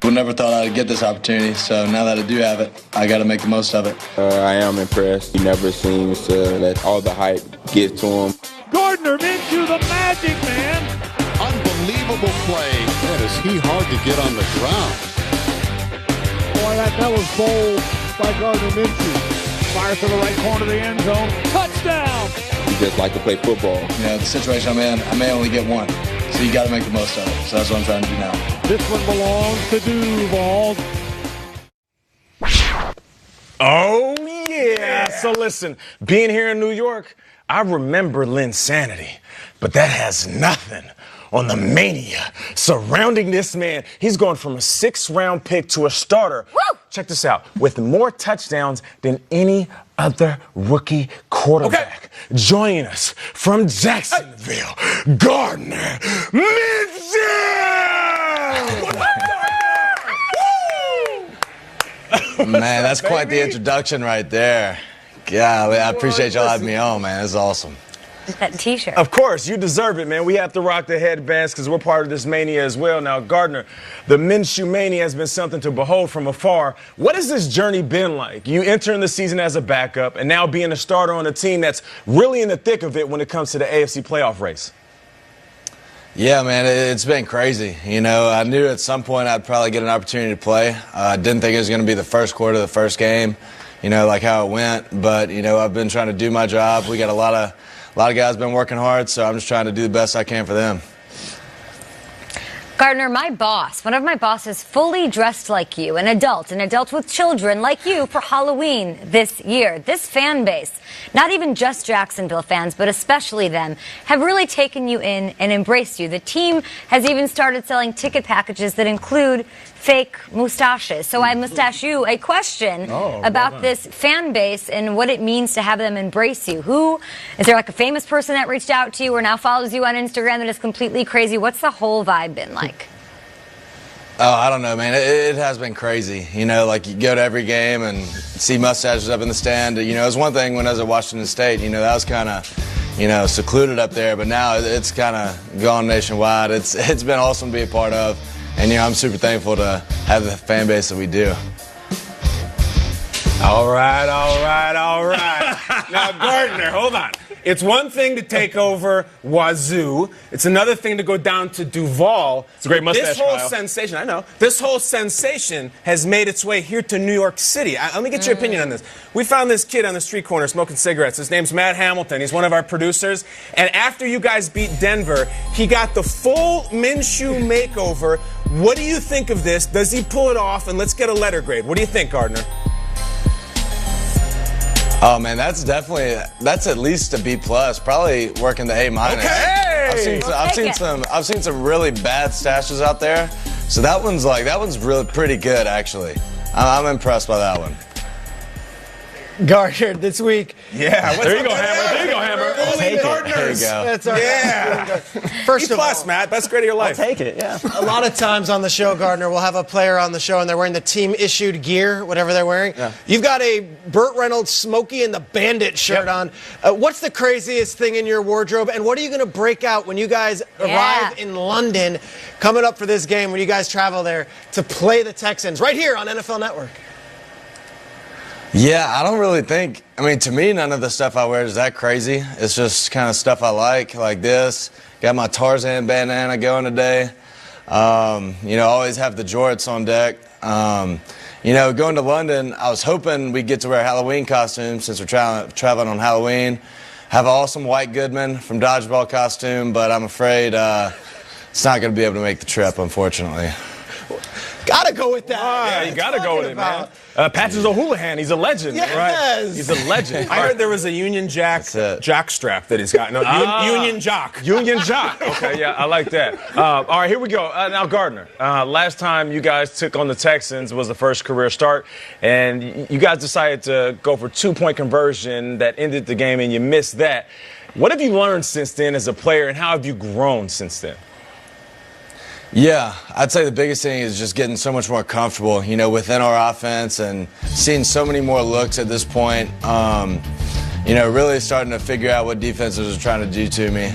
We never thought I'd get this opportunity, so now that I do have it, I got to make the most of it. I am impressed. He never seems to let all the hype get to him. Gardner Minshew, the magic man. Unbelievable play. Man, is he hard to get on the ground. Boy, that was bold by Gardner Minshew. Fires to the right corner of the end zone. Touchdown! He just like to play football. You know, the situation I'm in, I may only get one. So you got to make the most of it. So that's what I'm trying to do now. This one belongs to Duval. Oh, yeah. So listen, being here in New York, I remember Linsanity, but that has nothing on the mania surrounding this man. He's going from a 6th-round pick to a starter. Woo! Check this out. With more touchdowns than any other rookie quarterback. Okay. Joining us from Jacksonville, Gardner Minshew! Man, that's quite the introduction right there. Golly, I appreciate y'all having me on, man. This is awesome. That T-shirt. Of course, you deserve it, man. We have to rock the headbands because we're part of this mania as well. Now, Gardner, the Minshew mania has been something to behold from afar. What has this journey been like? You entering the season as a backup and now being a starter on a team that's really in the thick of it when it comes to the AFC playoff race. Yeah, man, it's been crazy. You know, I knew at some point I'd probably get an opportunity to play. I didn't think it was going to be the first quarter of the first game, you know, like how it went. But, you know, I've been trying to do my job. We got a lot of guys been working hard, so I'm just trying to do the best I can for them. Gardner, one of my bosses fully dressed like you, an adult with children like you for Halloween this year. This fan base, not even just Jacksonville fans, but especially them, have really taken you in and embraced you. The team has even started selling ticket packages that include fake mustaches. So I mustache you a question about this fan base and what it means to have them embrace you. Is there like a famous person that reached out to you or now follows you on Instagram that is completely crazy? What's the whole vibe been like? Oh, I don't know, man. It has been crazy. You know, like you go to every game and see mustaches up in the stand. You know, it was one thing when I was at Washington State. You know, that was kind of, you know, secluded up there. But now it's kind of gone nationwide. It's been awesome to be a part of. And, you know, I'm super thankful to have the fan base that we do. All right. Now, Gardner, hold on. It's one thing to take over Wazoo. It's another thing to go down to Duval. It's a great mustache, This whole Kyle. sensation, I know, this whole sensation has made its way here to New York City. Let me get your opinion on this. We found this kid on the street corner smoking cigarettes. His name's Matt Hamilton. He's one of our producers. And after you guys beat Denver, he got the full Minshew makeover. What do you think of this? Does he pull it off? And let's get a letter grade. What do you think, Gardner? Oh man, that's at least a B+. Probably working the A-. Okay. I've seen some really bad stashes out there, so that one's really pretty good actually. I'm impressed by that one. Gardner this week. Yeah, there you go, Hammer. There you go. That's all right. Yeah. First of all, Matt, best grade of your life. I'll take it, yeah. A lot of times on the show, Gardner, we'll have a player on the show and they're wearing the team-issued gear, whatever they're wearing. Yeah. You've got a Burt Reynolds Smokey and the Bandit shirt on. What's the craziest thing in your wardrobe, and what are you going to break out when you guys arrive in London, coming up for this game, when you guys travel there to play the Texans, right here on NFL Network? Yeah, I don't really think, I mean, to me, none of the stuff I wear is that crazy. It's just kind of stuff I like this. Got my Tarzan bandana going today. You know, always have the jorts on deck. You know, going to London, I was hoping we'd get to wear Halloween costumes since we're traveling on Halloween. Have an awesome White Goodman from Dodgeball costume, but I'm afraid it's not going to be able to make the trip, unfortunately. Gotta go with that. Yeah, you gotta go with it, man. Patches O'Houlihan, he's a legend, right? He's a legend. I heard there was a Union Jack strap that he's got. No, Union Jock. Union Jock. Okay, yeah, I like that. All right, here we go. Now, Gardner, last time you guys took on the Texans was the first career start, and you guys decided to go for 2-point conversion that ended the game, and you missed that. What have you learned since then as a player, and how have you grown since then? Yeah, I'd say the biggest thing is just getting so much more comfortable, you know, within our offense and seeing so many more looks at this point. You know, really starting to figure out what defenses are trying to do to me.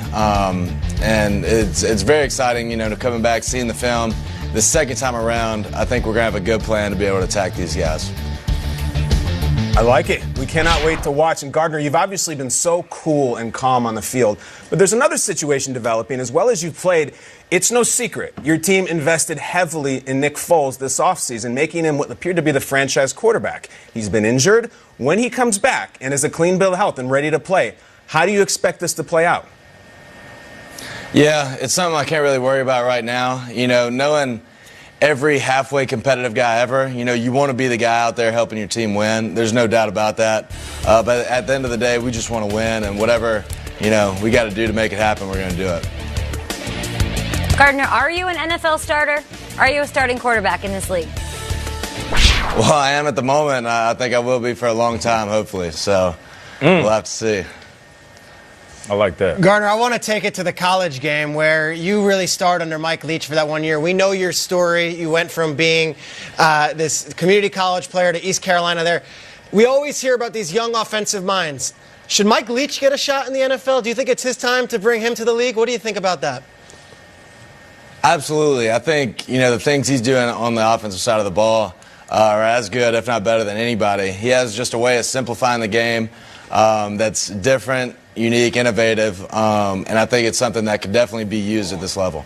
And it's very exciting, you know, to coming back, seeing the film, the second time around, I think we're going to have a good plan to be able to attack these guys. I like it. We cannot wait to watch. And Gardner, you've obviously been so cool and calm on the field. But there's another situation developing. As well as you've played, it's no secret. Your team invested heavily in Nick Foles this offseason, making him what appeared to be the franchise quarterback. He's been injured. When he comes back and is a clean bill of health and ready to play, how do you expect this to play out? Yeah, it's something I can't really worry about right now. Knowing every halfway competitive guy ever, you want to be the guy out there helping your team win. There's no doubt about that. But at the end of the day, we just want to win, and whatever, we got to do to make it happen, we're going to do it. Gardner, are you an NFL starter? Are you a starting quarterback in this league? Well, I am at the moment. I think I will be for a long time, hopefully. So we'll have to see. I like that. Gardner, I want to take it to the college game where you really starred under Mike Leach for that 1 year. We know your story. You went from being this community college player to East Carolina there. We always hear about these young offensive minds. Should Mike Leach get a shot in the NFL? Do you think it's his time to bring him to the league? What do you think about that? Absolutely. I think, the things he's doing on the offensive side of the ball are as good, if not better, than anybody. He has just a way of simplifying the game that's different, unique, innovative, and I think it's something that could definitely be used at this level.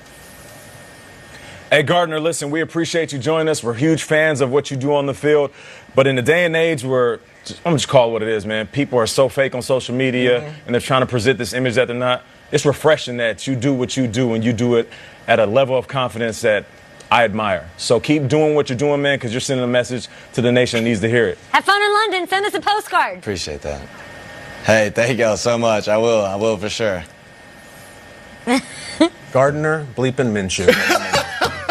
Hey, Gardner, listen, we appreciate you joining us. We're huge fans of what you do on the field. But in the day and age where, I'm just call it what it is, man, people are so fake on social media and they're trying to present this image that they're not. It's refreshing that you do what you do and you do it at a level of confidence that I admire. So keep doing what you're doing, man, because you're sending a message to the nation that needs to hear it. Have fun in London. Send us a postcard. Appreciate that. Hey, thank y'all so much. I will for sure. Gardner bleeping Minshew.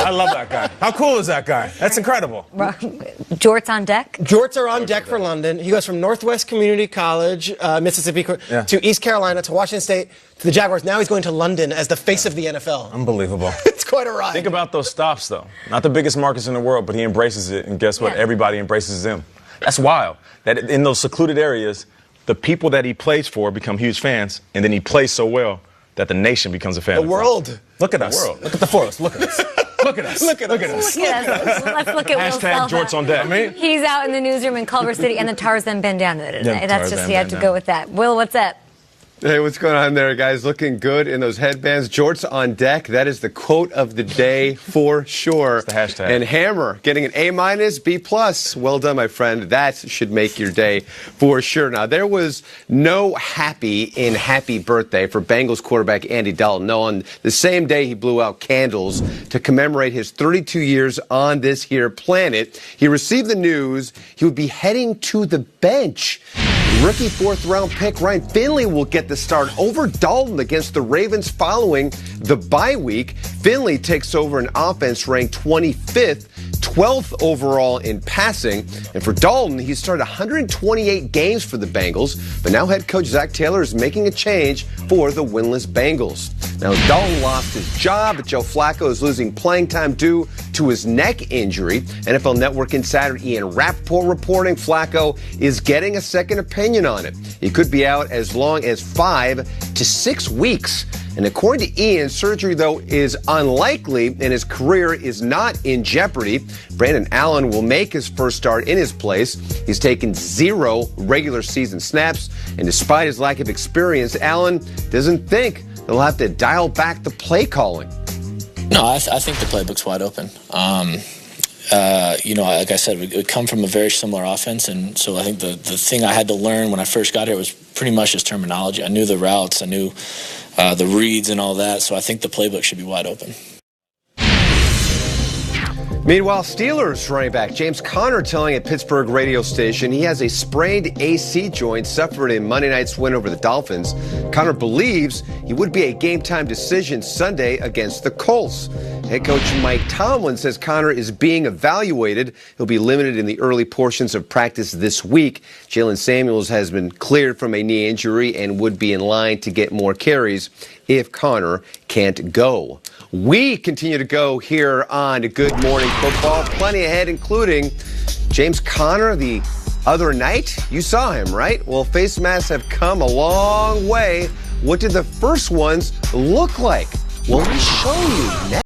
I love that guy. How cool is that guy? That's incredible. Jorts on deck? Jorts are on deck for London. He goes from Northwest Community College, Mississippi, to East Carolina, to Washington State, to the Jaguars. Now he's going to London as the face of the NFL. Unbelievable. It's quite a ride. Think about those stops, though. Not the biggest markets in the world, but he embraces it. And guess what? Yeah. Everybody embraces him. That's wild. That in those secluded areas, the people that he plays for become huge fans, and then he plays so well that the nation becomes a fan of him. The world. Look at us. Look at the four of us. Look at us. Look at us. Look at us. Look at us. Let's look at Will Hashtag Self. Jorts on deck. He's out in the newsroom in Culver City, and the Tarzan bandana today. Yeah, That's just, Tarzan he had to bandana. go with that. Will, what's up? Hey, what's going on there, guys? Looking good in those headbands. Jorts on deck. That is the quote of the day for sure. It's the hashtag. And Hammer getting an A-, B+. Well done, my friend. That should make your day for sure. Now, there was no happy in happy birthday for Bengals quarterback Andy Dalton. No, on the same day he blew out candles to commemorate his 32 years on this here planet. He received the news he would be heading to the bench. Rookie fourth-round pick Ryan Finley will get the start over Dalton against the Ravens following the bye week. Finley takes over an offense ranked 25th, 12th overall in passing. And for Dalton, he started 128 games for the Bengals, but now head coach Zach Taylor is making a change for the winless Bengals. Now, Dalton lost his job, but Joe Flacco is losing playing time due to his neck injury. NFL Network insider Ian Rappaport reporting Flacco is getting a second opinion on it. He could be out as long as 5 to 6 weeks. And according to Ian, surgery, though, is unlikely and his career is not in jeopardy. Brandon Allen will make his first start in his place. He's taken 0 regular season snaps, and despite his lack of experience, Allen doesn't think they'll have to dial back the play calling. No, I think the playbook's wide open. Like I said, we come from a very similar offense, and so I think the thing I had to learn when I first got here was pretty much just terminology. I knew the routes, I knew the reads and all that, so I think the playbook should be wide open. Meanwhile, Steelers running back James Conner telling a Pittsburgh radio station he has a sprained AC joint suffered in Monday night's win over the Dolphins. Conner believes he would be a game-time decision Sunday against the Colts. Head coach Mike Tomlin says Conner is being evaluated. He'll be limited in the early portions of practice this week. Jalen Samuels has been cleared from a knee injury and would be in line to get more carries if Conner can't go. We continue to go here on Good Morning Football. Plenty ahead, including James Conner the other night. You saw him, right? Well, face masks have come a long way. What did the first ones look like? Well, we show you next.